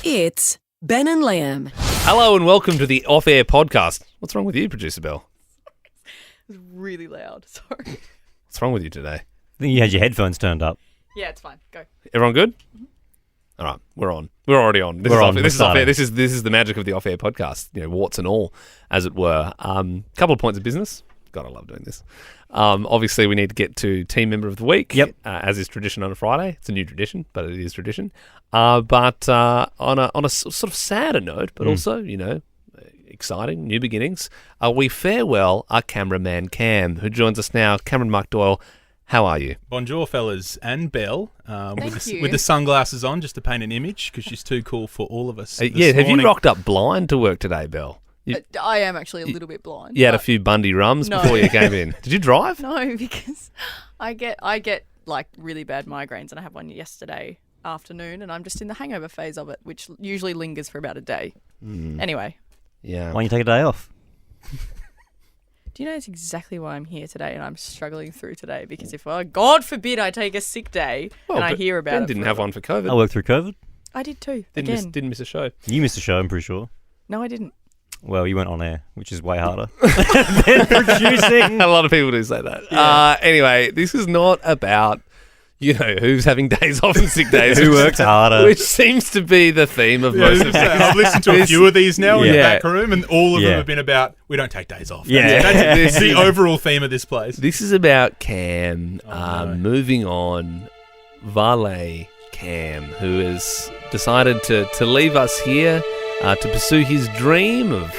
It's Ben and Liam. Hello and welcome to the Off-Air Podcast. What's wrong with you, Producer Bell? It was really loud. Sorry. What's wrong with you today? I think you had your headphones turned up. Yeah, it's fine. Go. Everyone good? All right, we're on. We're already on. This is Off-Air. This is the magic of the Off-Air Podcast. You know, warts and all, as it were. Couple of points of business. God, I love doing this. Obviously, we need to get to Team Member of the Week. Yep. As is tradition on a Friday. It's a new tradition, but it is tradition. But on a sort of sadder note, but also, you know, exciting, new beginnings, we farewell our cameraman Cam, who joins us now. Cameron Mark Doyle, how are you? Bonjour, fellas, and Belle, Thank you. with the sunglasses on, just to paint an image, because she's too cool for all of us. Have you rocked up blind to work today, Belle? I am actually a little bit blind. You had a but- few Bundy rums No. before you came in. Did you drive? No, because I get like really bad migraines, and I had one yesterday afternoon, and I'm just in the hangover phase of it, which usually lingers for about a day. Anyway, Yeah. Why don't you take a day off? do you know that's exactly why I'm here today, and I'm struggling through today? Because if, God forbid, I take a sick day and I hear about Ben it. didn't have one for COVID. I worked through COVID. I did too. Didn't miss a show. You missed a show, I'm pretty sure. No, I didn't. Well, you went on air, which is way harder than producing. A lot of people do say that. Anyway, this is not about, you know, who's having days off and sick days. Who works harder? Which seems to be the theme of most of these. I've listened to a few of these now in the Yeah. back room, and all of them Yeah. have been about, we don't take days off. Yeah. That's the overall theme of this place. This is about Cam no. moving on. Valet Cam, who has decided to leave us here to pursue his dream of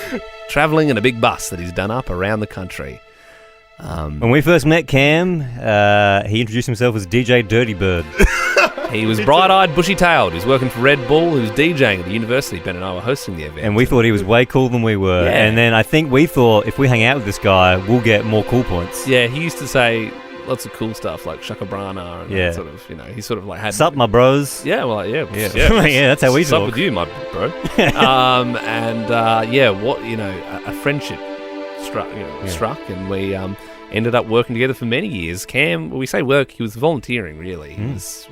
travelling in a big bus that he's done up around the country. When we first met Cam, he introduced himself as DJ Dirty Bird. He was bright-eyed, bushy-tailed. He was working for Red Bull. He was DJing at the university. Ben and I were hosting the event. And we thought he was way cooler than we were. Yeah. And then I think we thought if we hang out with this guy, we'll get more cool points. Yeah, he used to say lots of cool stuff like Shaka Brana and Yeah. that sort of, you know, he sort of like had... Sup, my bros? Yeah, well, yeah. Yeah, that's how we Sup talk. with you, my bro. What, you know, a friendship struck, and we ended up working together for many years. Cam, when we say work, he was volunteering, really. He was,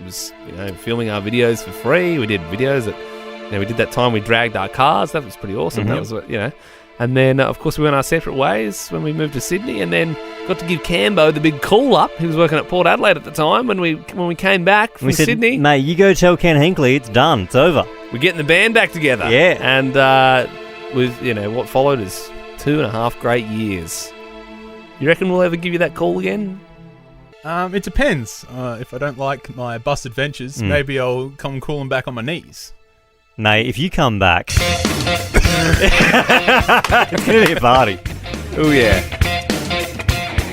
you know, filming our videos for free. We did videos that, you know, we did that time we dragged our cars. That was pretty awesome. That was, you know. And then, of course, we went our separate ways when we moved to Sydney, and then got to give Cambo the big call up. He was working at Port Adelaide at the time when we came back from We said, Sydney. mate, you go tell Ken Hinkley it's done. It's over. We're getting the band back together. Yeah. And with, you know, what followed is 2.5 great years. You reckon we'll ever give you that call again? It depends. If I don't like my bus adventures, maybe I'll come crawling back on my knees. Mate, if you come back, it's going to be a party. Oh, yeah.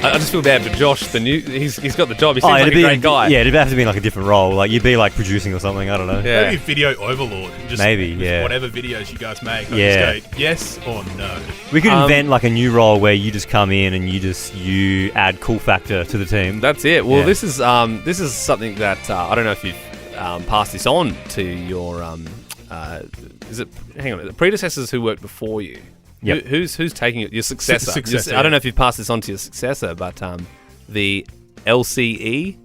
I just feel bad for Josh. He's got the job. He seems like a great guy. Yeah, it'd have to be like a different role. Like you'd be like producing or something. I don't know. Yeah. Maybe video overlord. Just whatever videos you guys make. Just go yes or no. We could invent like a new role where you just come in and you add cool factor to the team. That's it. Well, Yeah. this is something that I don't know if you've passed this on to your the predecessors who worked before you. Yep. Who's taking it? Your successor. Successor, I don't know if you've passed this on to your successor, but the LCE.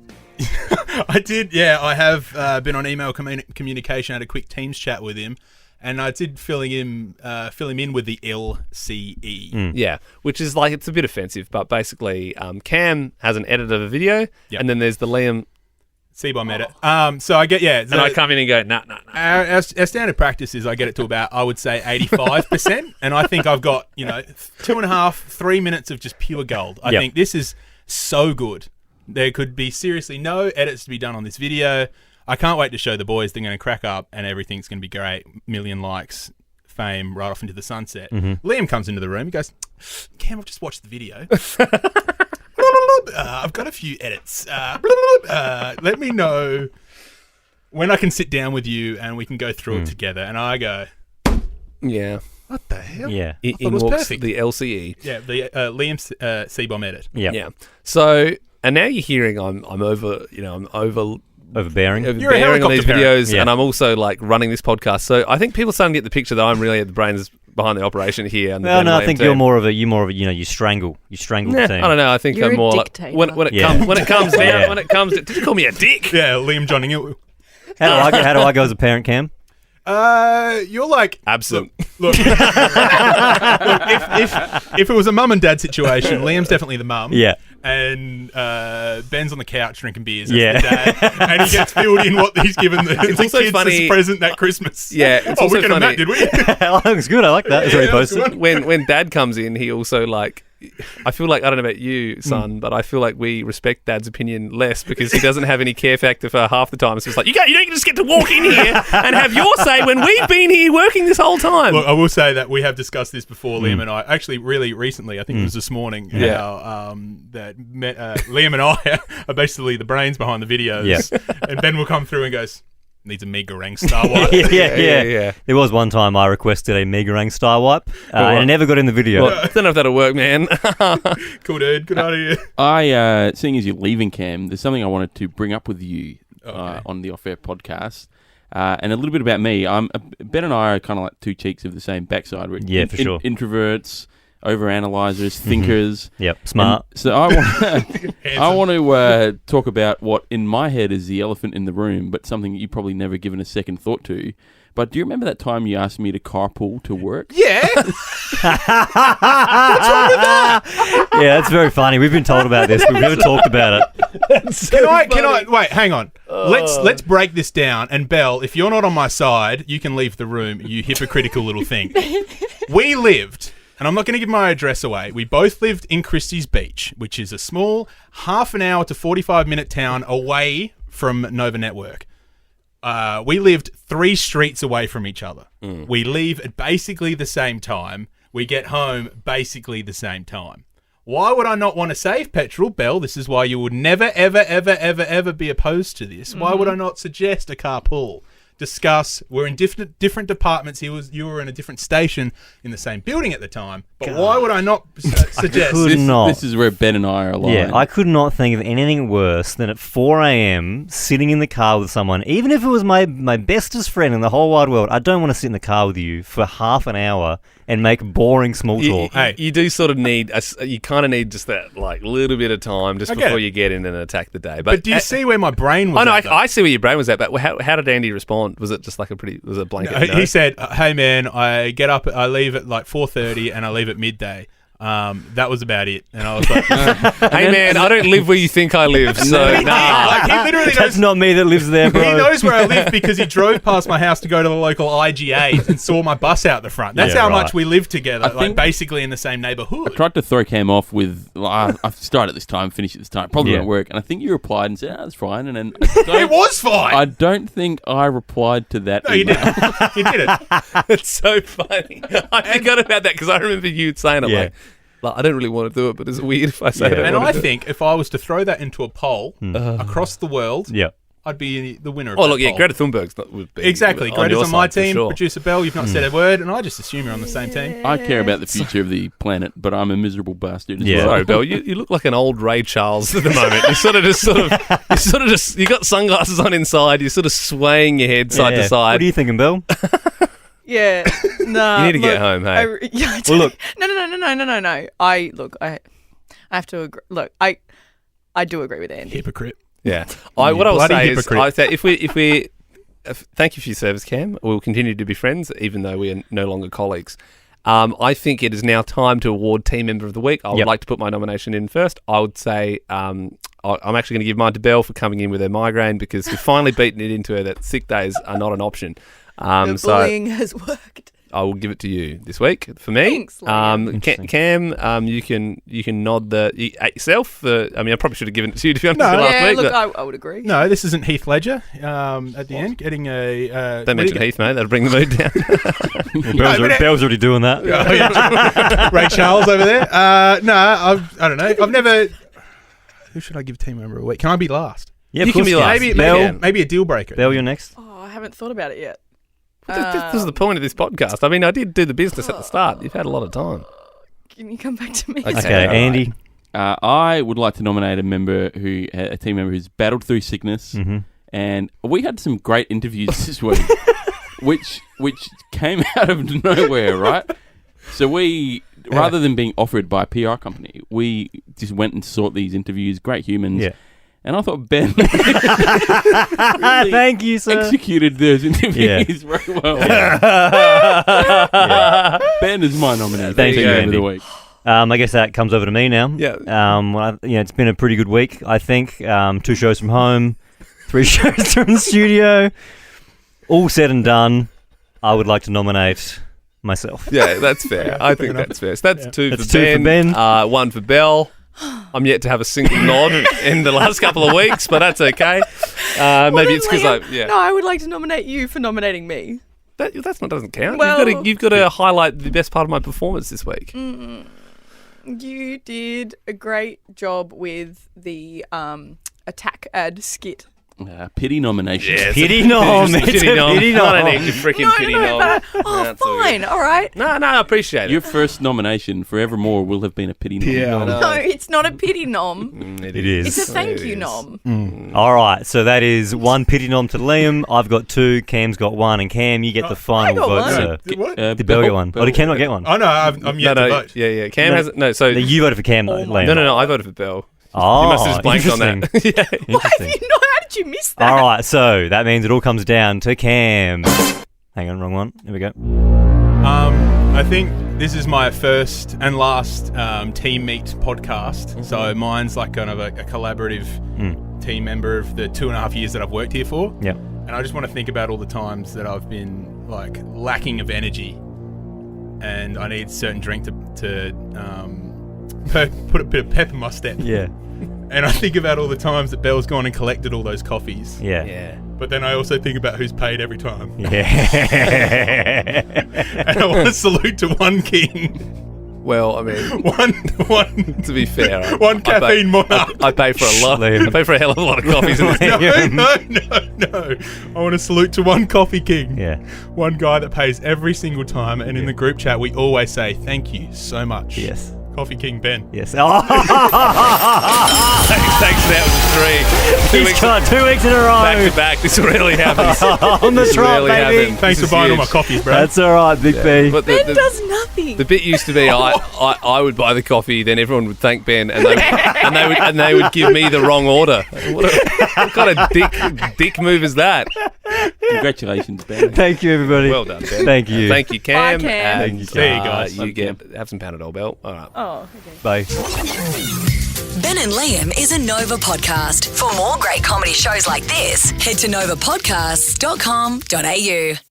I did, yeah. I have been on email communication. I had a quick Teams chat with him, and I did fill him in with the LCE. Yeah, which is like, it's a bit offensive, but basically Cam has an edit of a video, Yep. and then there's the Liam, C-bomb edit. So I get, yeah. and I come in and go, nah. Our standard practice is I get it to about, I would say, 85%. And I think I've got, 2.5, 3 minutes of just pure gold. I Yep. think this is so good. There could be seriously no edits to be done on this video. I can't wait to show the boys. They're going to crack up and everything's going to be great. Million likes, fame, right off into the sunset. Liam comes into the room. He goes, Cam, I've just watched the video. I've got a few edits. Let me know when I can sit down with you and we can go through it together. And I go, Yeah. what the hell? Yeah. I thought it was walks perfect. the LCE. Yeah, the Liam C-bomb edit. Yeah. Yeah. So, and now you're hearing I'm overbearing Overbearing. You're a on these helicopter parent. videos, Yeah. and I'm also like running this podcast. So I think people starting to get the picture that I'm really the brains behind the operation here. And Well, no, I think you're more of a, you strangle the team. I don't know. I think You're I'm a more like dictator. when it Yeah. comes down Yeah. when it comes. Did you call me a dick? Yeah, Liam Johnning. How do I go as a parent, Cam? You're like Absent. Look, if it was a mum and dad situation, Liam's definitely the mum. Yeah. And Ben's on the couch drinking beers. Yeah. The dad, and he gets filled in what he's given the also kids funny- as present that Christmas. Yeah, it's Oh, also we could have funny- met, did we? That looks good. I like that. It's Yeah, very that's posted. good. when Dad comes in, he also like. I feel like I don't know about you, son, but I feel like we respect Dad's opinion less because he doesn't have any care factor for half the time. So it's like you don't just get to walk in here and have your say when we've been here working this whole time. Look, I will say that we have discussed this before, Liam and I. Actually, really recently, I think it was this morning. Yeah. How, Liam and I are basically the brains behind the videos. Yeah. And Ben will come through and goes, needs a Mega Rang Star Wipe. Yeah. There was one time I requested a Megarang Star Wipe, and it never got in the video. Well, I don't know if that'll work, man. Cool, dude. Good idea. Seeing as you're leaving, Cam, there's something I wanted to bring up with you Okay. on the Off Air podcast. And a little bit about me. Ben and I are kind of like two cheeks of the same backside. We're Yeah, for sure. Introverts, overanalyzers, thinkers. Yep, smart. And so I want to talk about what in my head is the elephant in the room, but something that you've probably never given a second thought to. But do you remember that time you asked me to carpool to work? Yeah. Yeah, that's very funny. We've been told about this. We've never talked about it. Can I wait, hang on. Let's break this down. And Belle, if you're not on my side, you can leave the room, you hypocritical little thing. We lived, and I'm not going to give my address away. We both lived in Christie's Beach, which is a small half an hour to 45-minute town away from Nova Network. We lived 3 streets away from each other. We leave at basically the same time. We get home basically the same time. Why would I not want to save petrol, Belle? This is why you would never, ever, ever, ever, ever be opposed to this. Why would I not suggest a carpool? Discuss. We're in different departments. You were in a different station in the same building at the time. But why would I not suggest? could not. This is where Ben and I are aligned. Yeah, I could not think of anything worse than at 4 a.m. sitting in the car with someone, even if it was my bestest friend in the whole wide world. I don't want to sit in the car with you for half an hour and make boring small talk. You do sort of need, you kind of need just that like little bit of time just I get before it. you get in and attack the day. But do you see where my brain was? I know, at, though? I see where your brain was at, but how did Andy respond? Was it just like was it a blanket? No, no? he said, "Hey man, I get up, I leave at like 4:30, and I leave at midday." That was about it, and I was like, hey man, I don't live where you think I live, so nah. like, he literally That's knows. not me that lives there, bro. He knows where I live because he drove past my house to go to the local IGA and saw my bus out the front. That's Yeah, how right. much we live together, I like think- basically in the same neighbourhood. I tried to throw Cam off with, I start at this time, finish at this time. Probably Yeah. won't work. And I think you replied and said, that's fine. And then It was fine. I don't think I replied to that No, you email. didn't. You did it. It's so funny. I forgot about that because I remember you saying it Yeah. like, I don't really want to do it, but is it weird if I say Yeah. that? And I think if I was to throw that into a poll Hmm. across the world, Yeah. I'd be the winner of Oh, that look, yeah, poll. Greta Thunberg's would be Exactly. on Greta's your on my side for team. sure. Producer Belle, you've not said a word, and I just assume you're on the same team. I care about the future of the planet, but I'm a miserable bastard as Yeah. well. Sorry, Bill. You look like an old Ray Charles at the moment. You got sunglasses on inside. You're sort of swaying your head side Yeah. to side. What are you thinking, Bill? Yeah, no. You need to get home, hey? I Well, look. No. I have to agree. Look, I do agree with Andy. Hypocrite. Yeah. What I will bloody say hypocrite. is, I say if we thank you for your service, Cam. We'll continue to be friends, even though we are no longer colleagues. I think it is now time to award Team Member of the Week. I would Yep. like to put my nomination in first. I would say I'm actually going to give mine to Belle for coming in with her migraine because we've finally beaten it into her that sick days are not an option. The So bullying has worked. I will give it to you this week for me. Thanks, Liam. Interesting. Cam, you can nod at yourself. I probably should have given it to you to be honest No. last Yeah, week. look, but I would agree. No, this isn't Heath Ledger at the end, getting a... don't mention Heath, mate. That'll bring the mood down. Bell's already doing that. Oh, yeah. Ray Charles over there. No, I don't know. I've never... Who should I give Team Member of the Week? Can I be last? Yeah, You of can course be you last. Maybe, Belle. maybe a deal breaker. Bell, you're next. Oh, I haven't thought about it yet. This is the point of this podcast. I mean, I did do the business at the start. You've had a lot of time. Can you come back to me? Okay, all right. Andy. I would like to nominate a team member who's battled through sickness, Mhm. and we had some great interviews this week, which came out of nowhere, right? So we, rather than being offered by a PR company, we just went and sought these interviews. Great humans. Yeah. And I thought Ben Thank you, sir. executed those interviews very well. Ben is my nominee. Thank you, Team Member of Andy. the week. I guess that comes over to me now. Yeah. It's been a pretty good week, I think. 2 shows from home, 3 shows from the studio. All said and done, I would like to nominate myself. Yeah, that's fair. I think that's fair. So that's 2 That's for 2 for Ben. Ben. 1 for Belle. I'm yet to have a single nod in the last couple of weeks, but that's okay. Maybe it's because No, I would like to nominate you for nominating me. That's not doesn't count. Well- You've got to highlight the best part of my performance this week. You did a great job with the attack ad skit. Pity nomination. Yeah, Pity nom. It's a Pity nom. pity nom. I don't need your freaking pity nom. but, That's all fine, all right. No, I appreciate Your it. first nomination forevermore will have been a pity nom. Yeah, I know. No, it's not a pity nom. It is. It's a thank It you is. nom. All right, so that is 1 pity nom to Liam. I've got 2. Cam's got 1, and Cam, you get the final got vote, one. sir. What? Did Bell get 1? Oh, did Cam not get 1? Oh no, I'm yet to vote. Yeah. Cam No. hasn't. No, so No, you voted for Cam, though, Liam. no. I voted for Belle. Oh, You must have just blanked on that. interesting. Yeah. Why have Interesting. you not? How did you miss that? All right, so that means it all comes down to Cam. Hang on, wrong one. Here we go. I think this is my first and last team meet podcast. So mine's like kind of a collaborative team member of the 2.5 years that I've worked here for. Yeah. And I just want to think about all the times that I've been like lacking of energy, and I need certain drink to put a bit of pep in my step. Yeah. And I think about all the times that Belle's gone and collected all those coffees. Yeah. Yeah. But then I also think about who's paid every time. Yeah. And I want to salute to one king, Well, I mean, one to be fair, One caffeine monarch. I pay for a lot. Liam. I pay for a hell of a lot of coffees in this. No. I want to salute to one coffee king. Yeah. One guy that pays every single time, and in the group chat we always say thank you so much. Yes. Coffee King Ben. Yes. Oh, Thanks, that was 3. 2 he's weeks got 2 weeks in a row. back to back. This really happens. On the This trot, really baby. happened. Thanks This for is buying all my huge. coffees, bro. That's all right, Big B. But Ben does nothing. the bit used to be I would buy the coffee, then everyone would thank Ben, and they would give me the wrong order. What kind of dick move is that? Congratulations, Ben. Thank you, everybody. Well done, Ben. Thank you. Thank you, Cam. Bye, Cam. And, Thank you, Cam. There you guys. You have some Panadol, Bell. All right. Oh, okay. Bye. Ben and Liam is a Nova podcast. For more great comedy shows like this, head to novapodcasts.com.au.